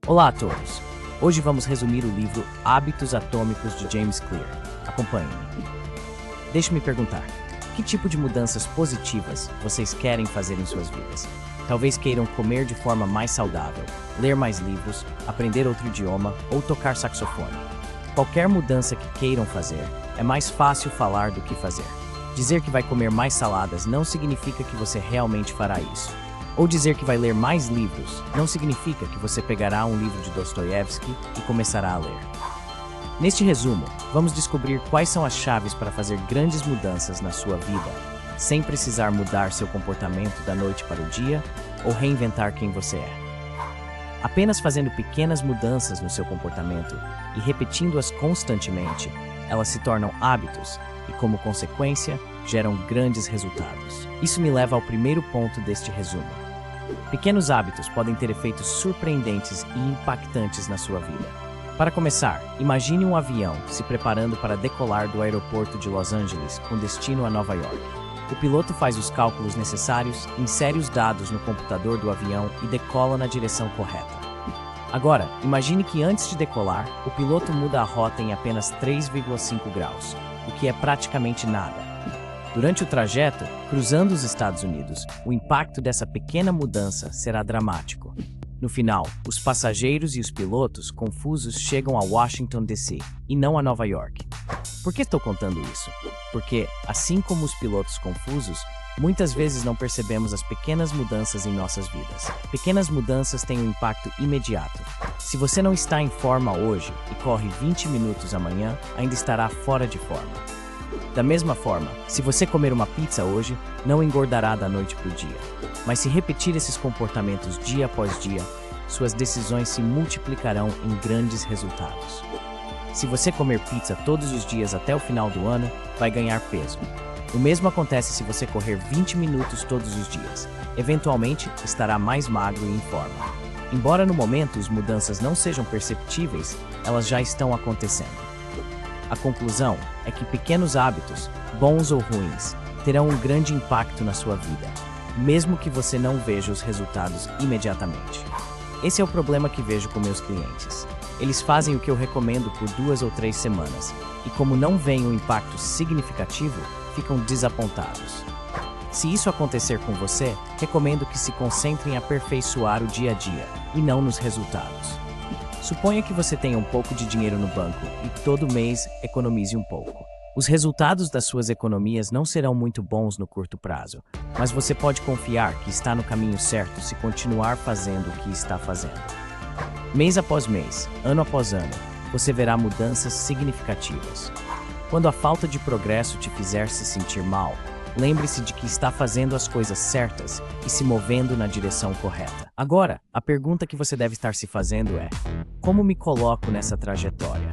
Olá a todos! Hoje vamos resumir o livro Hábitos Atômicos de James Clear. Acompanhem-me. Deixe-me perguntar, que tipo de mudanças positivas vocês querem fazer em suas vidas? Talvez queiram comer de forma mais saudável, ler mais livros, aprender outro idioma ou tocar saxofone. Qualquer mudança que queiram fazer, é mais fácil falar do que fazer. Dizer que vai comer mais saladas não significa que você realmente fará isso. Ou dizer que vai ler mais livros não significa que você pegará um livro de Dostoiévski e começará a ler. Neste resumo, vamos descobrir quais são as chaves para fazer grandes mudanças na sua vida, sem precisar mudar seu comportamento da noite para o dia ou reinventar quem você é. Apenas fazendo pequenas mudanças no seu comportamento e repetindo-as constantemente, elas se tornam hábitos e, como consequência, geram grandes resultados. Isso me leva ao primeiro ponto deste resumo. Pequenos hábitos podem ter efeitos surpreendentes e impactantes na sua vida. Para começar, imagine um avião se preparando para decolar do aeroporto de Los Angeles com destino a Nova York. O piloto faz os cálculos necessários, insere os dados no computador do avião e decola na direção correta. Agora, imagine que antes de decolar, o piloto muda a rota em apenas 3,5 graus, o que é praticamente nada. Durante o trajeto, cruzando os Estados Unidos, o impacto dessa pequena mudança será dramático. No final, os passageiros e os pilotos confusos chegam a Washington, D.C., e não a Nova York. Por que estou contando isso? Porque, assim como os pilotos confusos, muitas vezes não percebemos as pequenas mudanças em nossas vidas. Pequenas mudanças têm um impacto imediato. Se você não está em forma hoje e corre 20 minutos amanhã, ainda estará fora de forma. Da mesma forma, se você comer uma pizza hoje, não engordará da noite para o dia. Mas se repetir esses comportamentos dia após dia, suas decisões se multiplicarão em grandes resultados. Se você comer pizza todos os dias até o final do ano, vai ganhar peso. O mesmo acontece se você correr 20 minutos todos os dias. Eventualmente, estará mais magro e em forma. Embora no momento as mudanças não sejam perceptíveis, elas já estão acontecendo. A conclusão é que pequenos hábitos, bons ou ruins, terão um grande impacto na sua vida, mesmo que você não veja os resultados imediatamente. Esse é o problema que vejo com meus clientes. Eles fazem o que eu recomendo por 2 ou 3 semanas, e como não veem um impacto significativo, ficam desapontados. Se isso acontecer com você, recomendo que se concentre em aperfeiçoar o dia a dia, e não nos resultados. Suponha que você tenha um pouco de dinheiro no banco e todo mês economize um pouco. Os resultados das suas economias não serão muito bons no curto prazo, mas você pode confiar que está no caminho certo se continuar fazendo o que está fazendo. Mês após mês, ano após ano, você verá mudanças significativas. Quando a falta de progresso te fizer se sentir mal, lembre-se de que está fazendo as coisas certas e se movendo na direção correta. Agora, a pergunta que você deve estar se fazendo é: como me coloco nessa trajetória?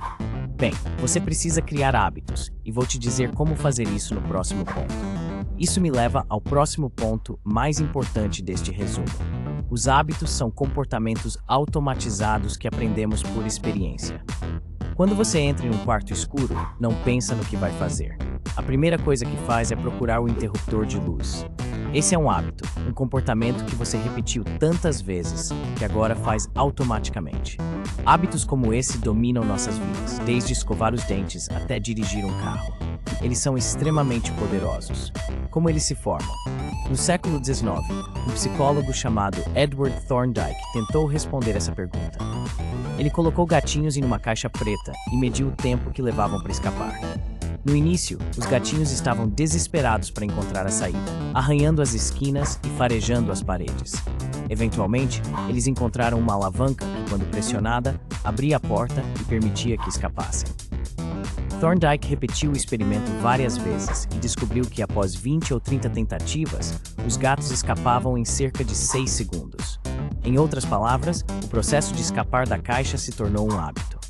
Bem, você precisa criar hábitos, e vou te dizer como fazer isso no próximo ponto. Isso me leva ao próximo ponto mais importante deste resumo. Os hábitos são comportamentos automatizados que aprendemos por experiência. Quando você entra em um quarto escuro, não pensa no que vai fazer. A primeira coisa que faz é procurar o interruptor de luz. Esse é um hábito, um comportamento que você repetiu tantas vezes, que agora faz automaticamente. Hábitos como esse dominam nossas vidas, desde escovar os dentes até dirigir um carro. Eles são extremamente poderosos. Como eles se formam? No século XIX, um psicólogo chamado Edward Thorndike tentou responder essa pergunta. Ele colocou gatinhos em uma caixa preta e mediu o tempo que levavam para escapar. No início, os gatinhos estavam desesperados para encontrar a saída, arranhando as esquinas e farejando as paredes. Eventualmente, eles encontraram uma alavanca que, quando pressionada, abria a porta e permitia que escapassem. Thorndike repetiu o experimento várias vezes e descobriu que, após 20 ou 30 tentativas, os gatos escapavam em cerca de 6 segundos. Em outras palavras, o processo de escapar da caixa se tornou um hábito.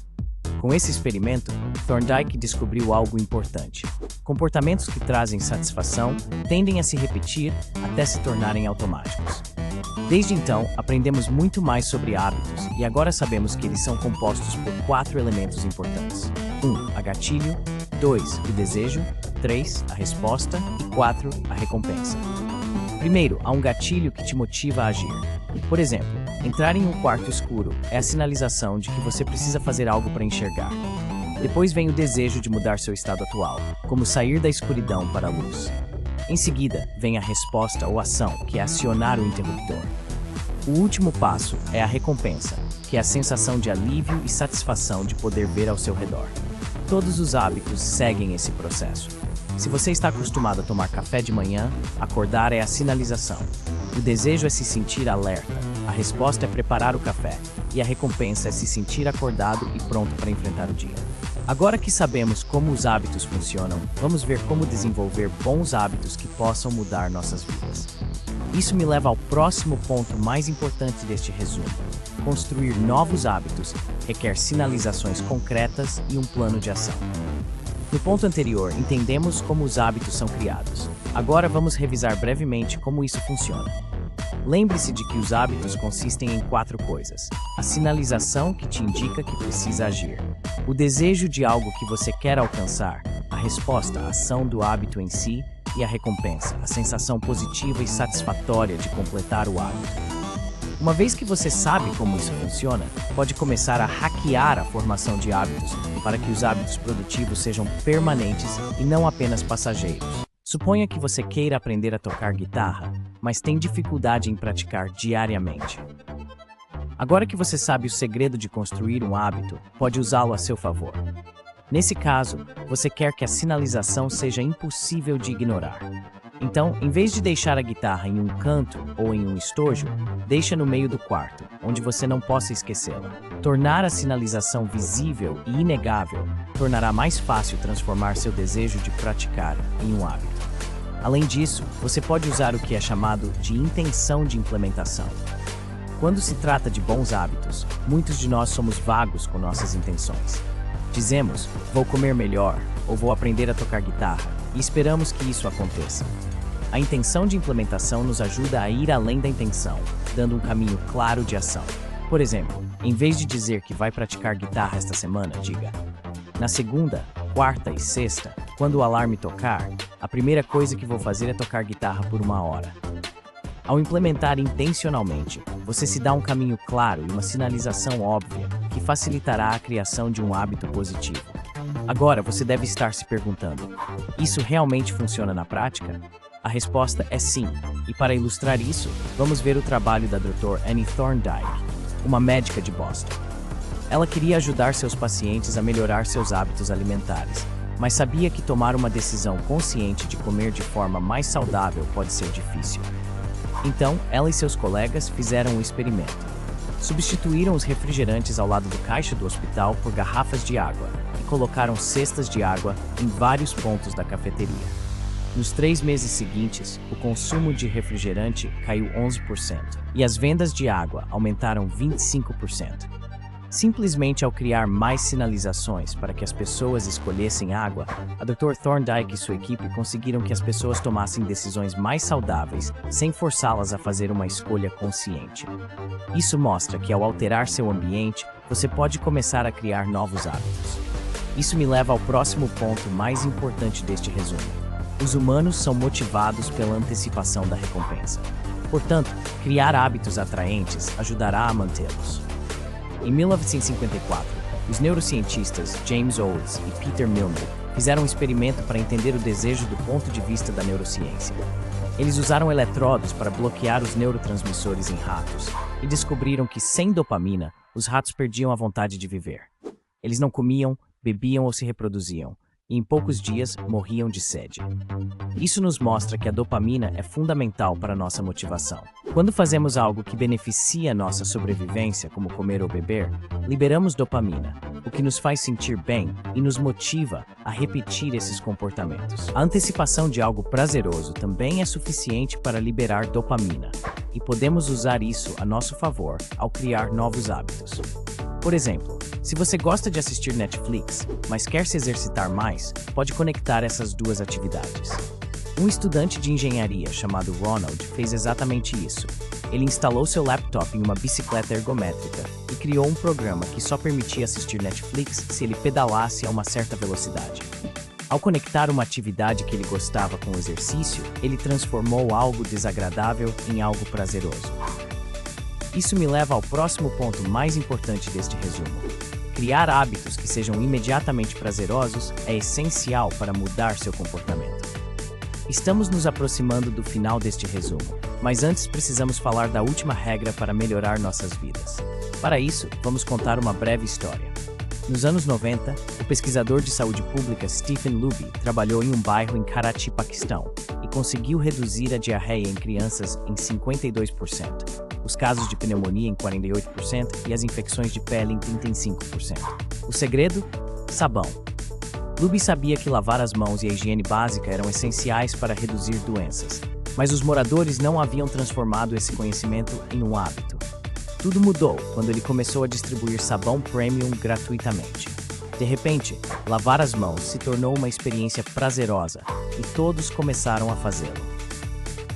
Com esse experimento, Thorndike descobriu algo importante. Comportamentos que trazem satisfação tendem a se repetir até se tornarem automáticos. Desde então, aprendemos muito mais sobre hábitos e agora sabemos que eles são compostos por 4 elementos importantes. 1. A gatilho. 2. O desejo. 3. A resposta. E 4. A recompensa. Primeiro, há um gatilho que te motiva a agir. Por exemplo, entrar em um quarto escuro é a sinalização de que você precisa fazer algo para enxergar. Depois vem o desejo de mudar seu estado atual, como sair da escuridão para a luz. Em seguida, vem a resposta ou ação, que é acionar o interruptor. O último passo é a recompensa, que é a sensação de alívio e satisfação de poder ver ao seu redor. Todos os hábitos seguem esse processo. Se você está acostumado a tomar café de manhã, acordar é a sinalização. O desejo é se sentir alerta, a resposta é preparar o café, e a recompensa é se sentir acordado e pronto para enfrentar o dia. Agora que sabemos como os hábitos funcionam, vamos ver como desenvolver bons hábitos que possam mudar nossas vidas. Isso me leva ao próximo ponto mais importante deste resumo. Construir novos hábitos requer sinalizações concretas e um plano de ação. No ponto anterior, entendemos como os hábitos são criados. Agora vamos revisar brevemente como isso funciona. Lembre-se de que os hábitos consistem em 4 coisas: a sinalização, que te indica que precisa agir; o desejo de algo que você quer alcançar; a resposta, a ação do hábito em si; e a recompensa, a sensação positiva e satisfatória de completar o hábito. Uma vez que você sabe como isso funciona, pode começar a hackear a formação de hábitos para que os hábitos produtivos sejam permanentes e não apenas passageiros. Suponha que você queira aprender a tocar guitarra, mas tem dificuldade em praticar diariamente. Agora que você sabe o segredo de construir um hábito, pode usá-lo a seu favor. Nesse caso, você quer que a sinalização seja impossível de ignorar. Então, em vez de deixar a guitarra em um canto ou em um estojo, deixa no meio do quarto, onde você não possa esquecê-la. Tornar a sinalização visível e inegável tornará mais fácil transformar seu desejo de praticar em um hábito. Além disso, você pode usar o que é chamado de intenção de implementação. Quando se trata de bons hábitos, muitos de nós somos vagos com nossas intenções. Dizemos, vou comer melhor, ou vou aprender a tocar guitarra, e esperamos que isso aconteça. A intenção de implementação nos ajuda a ir além da intenção, dando um caminho claro de ação. Por exemplo, em vez de dizer que vai praticar guitarra esta semana, diga: na segunda, quarta e sexta, quando o alarme tocar, a primeira coisa que vou fazer é tocar guitarra por 1 hora. Ao implementar intencionalmente, você se dá um caminho claro e uma sinalização óbvia que facilitará a criação de um hábito positivo. Agora você deve estar se perguntando: isso realmente funciona na prática? A resposta é sim, e para ilustrar isso, vamos ver o trabalho da Dr. Annie Thorndike, uma médica de Boston. Ela queria ajudar seus pacientes a melhorar seus hábitos alimentares, mas sabia que tomar uma decisão consciente de comer de forma mais saudável pode ser difícil. Então, ela e seus colegas fizeram um experimento. Substituíram os refrigerantes ao lado do caixa do hospital por garrafas de água e colocaram cestas de água em vários pontos da cafeteria. Nos 3 meses seguintes, o consumo de refrigerante caiu 11% e as vendas de água aumentaram 25%. Simplesmente ao criar mais sinalizações para que as pessoas escolhessem água, a Dr. Thorndike e sua equipe conseguiram que as pessoas tomassem decisões mais saudáveis sem forçá-las a fazer uma escolha consciente. Isso mostra que ao alterar seu ambiente, você pode começar a criar novos hábitos. Isso me leva ao próximo ponto mais importante deste resumo. Os humanos são motivados pela antecipação da recompensa. Portanto, criar hábitos atraentes ajudará a mantê-los. Em 1954, os neurocientistas James Olds e Peter Milner fizeram um experimento para entender o desejo do ponto de vista da neurociência. Eles usaram eletrodos para bloquear os neurotransmissores em ratos e descobriram que, sem dopamina, os ratos perdiam a vontade de viver. Eles não comiam, bebiam ou se reproduziam, e em poucos dias morriam de sede. Isso nos mostra que a dopamina é fundamental para nossa motivação. Quando fazemos algo que beneficia nossa sobrevivência, como comer ou beber, liberamos dopamina, o que nos faz sentir bem e nos motiva a repetir esses comportamentos. A antecipação de algo prazeroso também é suficiente para liberar dopamina, e podemos usar isso a nosso favor ao criar novos hábitos. Por exemplo, se você gosta de assistir Netflix, mas quer se exercitar mais, pode conectar essas duas atividades. Um estudante de engenharia chamado Ronald fez exatamente isso. Ele instalou seu laptop em uma bicicleta ergométrica e criou um programa que só permitia assistir Netflix se ele pedalasse a uma certa velocidade. Ao conectar uma atividade que ele gostava com o exercício, ele transformou algo desagradável em algo prazeroso. Isso me leva ao próximo ponto mais importante deste resumo. Criar hábitos que sejam imediatamente prazerosos é essencial para mudar seu comportamento. Estamos nos aproximando do final deste resumo, mas antes precisamos falar da última regra para melhorar nossas vidas. Para isso, vamos contar uma breve história. Nos anos 90, o pesquisador de saúde pública Stephen Luby trabalhou em um bairro em Karachi, Paquistão, e conseguiu reduzir a diarreia em crianças em 52%, os casos de pneumonia em 48% e as infecções de pele em 35%. O segredo? Sabão. Luby sabia que lavar as mãos e a higiene básica eram essenciais para reduzir doenças, mas os moradores não haviam transformado esse conhecimento em um hábito. Tudo mudou quando ele começou a distribuir sabão premium gratuitamente. De repente, lavar as mãos se tornou uma experiência prazerosa e todos começaram a fazê-lo.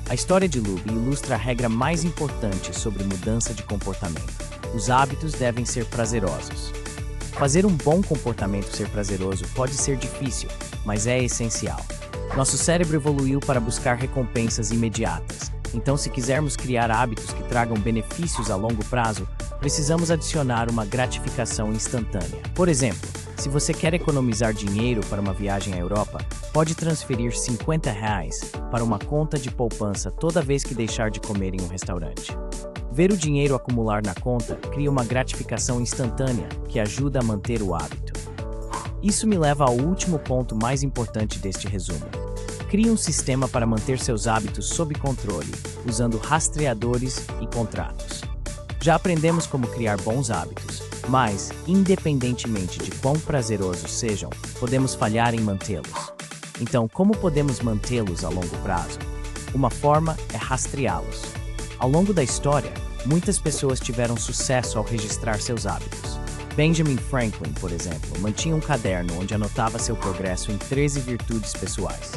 A história de Luby ilustra a regra mais importante sobre mudança de comportamento. Os hábitos devem ser prazerosos. Fazer um bom comportamento ser prazeroso pode ser difícil, mas é essencial. Nosso cérebro evoluiu para buscar recompensas imediatas. Então, se quisermos criar hábitos que tragam benefícios a longo prazo, precisamos adicionar uma gratificação instantânea. Por exemplo, se você quer economizar dinheiro para uma viagem à Europa, pode transferir R$50 para uma conta de poupança toda vez que deixar de comer em um restaurante. Ver o dinheiro acumular na conta cria uma gratificação instantânea que ajuda a manter o hábito. Isso me leva ao último ponto mais importante deste resumo. Crie um sistema para manter seus hábitos sob controle, usando rastreadores e contratos. Já aprendemos como criar bons hábitos, mas, independentemente de quão prazerosos sejam, podemos falhar em mantê-los. Então, como podemos mantê-los a longo prazo? Uma forma é rastreá-los. Ao longo da história, muitas pessoas tiveram sucesso ao registrar seus hábitos. Benjamin Franklin, por exemplo, mantinha um caderno onde anotava seu progresso em 13 virtudes pessoais.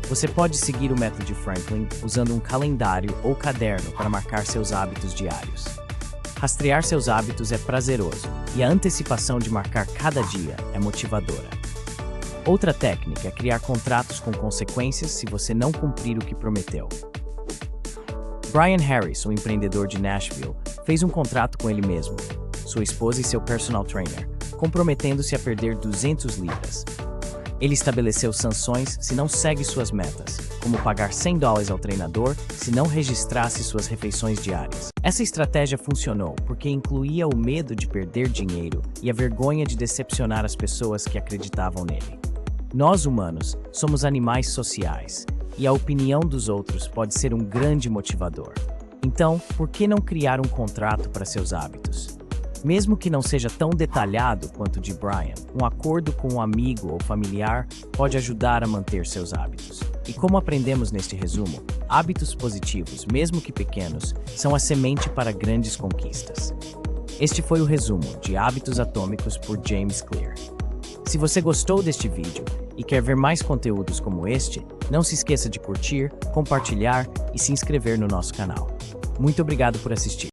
Você pode seguir o método de Franklin usando um calendário ou caderno para marcar seus hábitos diários. Rastrear seus hábitos é prazeroso e a antecipação de marcar cada dia é motivadora. Outra técnica é criar contratos com consequências se você não cumprir o que prometeu. Brian Harris, um empreendedor de Nashville, fez um contrato com ele mesmo, sua esposa e seu personal trainer, comprometendo-se a perder 200 libras. Ele estabeleceu sanções se não segue suas metas, como pagar $100 ao treinador se não registrasse suas refeições diárias. Essa estratégia funcionou porque incluía o medo de perder dinheiro e a vergonha de decepcionar as pessoas que acreditavam nele. Nós, humanos, somos animais sociais, e a opinião dos outros pode ser um grande motivador. Então, por que não criar um contrato para seus hábitos? Mesmo que não seja tão detalhado quanto o de Brian, um acordo com um amigo ou familiar pode ajudar a manter seus hábitos. E como aprendemos neste resumo, hábitos positivos, mesmo que pequenos, são a semente para grandes conquistas. Este foi o resumo de Hábitos Atômicos por James Clear. Se você gostou deste vídeo e quer ver mais conteúdos como este, não se esqueça de curtir, compartilhar e se inscrever no nosso canal. Muito obrigado por assistir.